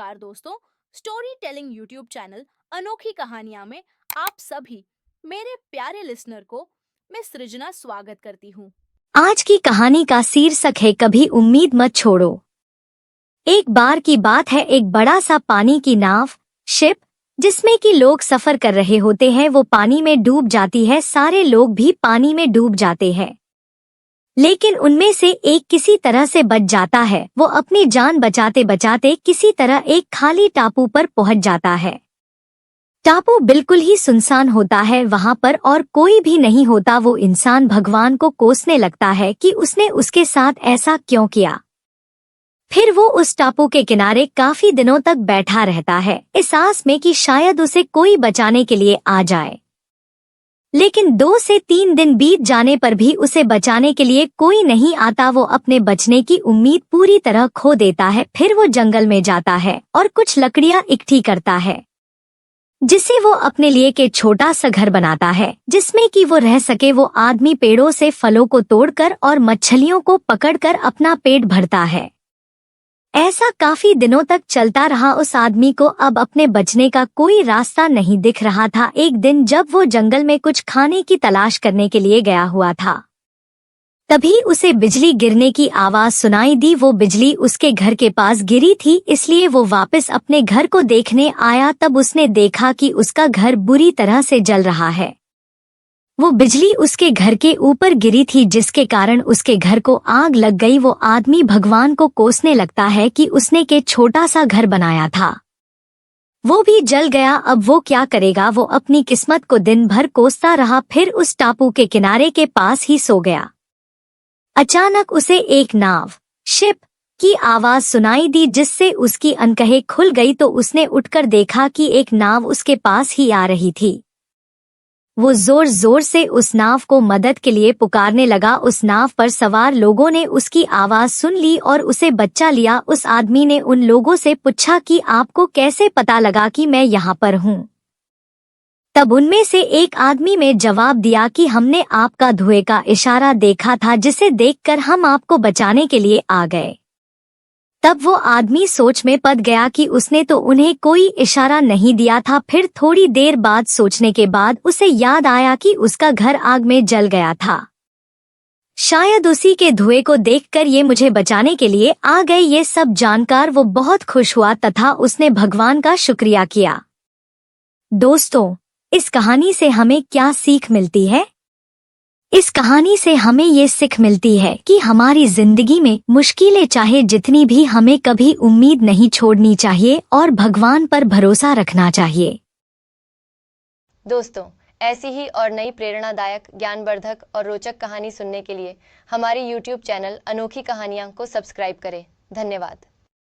नमस्कार दोस्तों, story telling YouTube channel अनोखी कहानियां में आप सभी मेरे प्यारे लिसनर को मैं सृजना स्वागत करती हूँ। आज की कहानी का शीर्षक है कभी उम्मीद मत छोड़ो। एक बार की बात है, एक बड़ा सा पानी की नाव शिप जिसमें कि लोग सफर कर रहे होते हैं वो पानी में डूब जाती है। सारे लोग भी पानी में डूब जाते हैं, लेकिन उनमें से एक किसी तरह से बच जाता है। वो अपनी जान बचाते बचाते किसी तरह एक खाली टापू पर पहुंच जाता है। टापू बिल्कुल ही सुनसान होता है, वहां पर और कोई भी नहीं होता। वो इंसान भगवान को कोसने लगता है कि उसने उसके साथ ऐसा क्यों किया। फिर वो उस टापू के किनारे काफी दिनों तक बैठा रहता है, इस आस में कि शायद उसे कोई बचाने के लिए आ जाए। लेकिन 2 से 3 दिन बीत जाने पर भी उसे बचाने के लिए कोई नहीं आता। वो अपने बचने की उम्मीद पूरी तरह खो देता है। फिर वो जंगल में जाता है और कुछ लकड़ियां इकट्ठी करता है, जिसे वो अपने लिए के छोटा सा घर बनाता है जिसमें कि वो रह सके। वो आदमी पेड़ों से फलों को तोड़कर और मछलियों को पकड़कर अपना पेट भरता है। ऐसा काफी दिनों तक चलता रहा। उस आदमी को अब अपने बचने का कोई रास्ता नहीं दिख रहा था। एक दिन जब वो जंगल में कुछ खाने की तलाश करने के लिए गया हुआ था, तभी उसे बिजली गिरने की आवाज सुनाई दी। वो बिजली उसके घर के पास गिरी थी, इसलिए वो वापस अपने घर को देखने आया। तब उसने देखा कि उसका घर बुरी तरह से जल रहा है। वो बिजली उसके घर के ऊपर गिरी थी, जिसके कारण उसके घर को आग लग गई। वो आदमी भगवान को कोसने लगता है कि उसने के छोटा सा घर बनाया था वो भी जल गया। अब वो क्या करेगा। वो अपनी किस्मत को दिन भर कोसता रहा, फिर उस टापू के किनारे के पास ही सो गया। अचानक उसे एक नाव शिप की आवाज सुनाई दी, जिससे उसकी अनकहे खुल गई। तो उसने उठकर देखा कि एक नाव उसके पास ही आ रही थी। वो जोर जोर से उस नाव को मदद के लिए पुकारने लगा। उस नाव पर सवार लोगों ने उसकी आवाज सुन ली और उसे बचा लिया। उस आदमी ने उन लोगों से पूछा कि आपको कैसे पता लगा कि मैं यहाँ पर हूँ। तब उनमें से एक आदमी ने जवाब दिया कि हमने आपका धुएं का इशारा देखा था, जिसे देखकर हम आपको बचाने के लिए आ गए। तब वो आदमी सोच में पड़ गया कि उसने तो उन्हें कोई इशारा नहीं दिया था। फिर थोड़ी देर बाद सोचने के बाद उसे याद आया कि उसका घर आग में जल गया था। शायद उसी के धुएं को देखकर ये मुझे बचाने के लिए आ गए। ये सब जानकर वो बहुत खुश हुआ तथा उसने भगवान का शुक्रिया किया। दोस्तों, इस कहानी से हमें क्या सीख मिलती है? इस कहानी से हमें ये सीख मिलती है कि हमारी जिंदगी में मुश्किलें चाहे जितनी भी, हमें कभी उम्मीद नहीं छोड़नी चाहिए और भगवान पर भरोसा रखना चाहिए। दोस्तों, ऐसी ही और नई प्रेरणादायक, ज्ञानवर्धक और रोचक कहानी सुनने के लिए हमारे YouTube चैनल अनोखी कहानियाँ को सब्सक्राइब करें। धन्यवाद।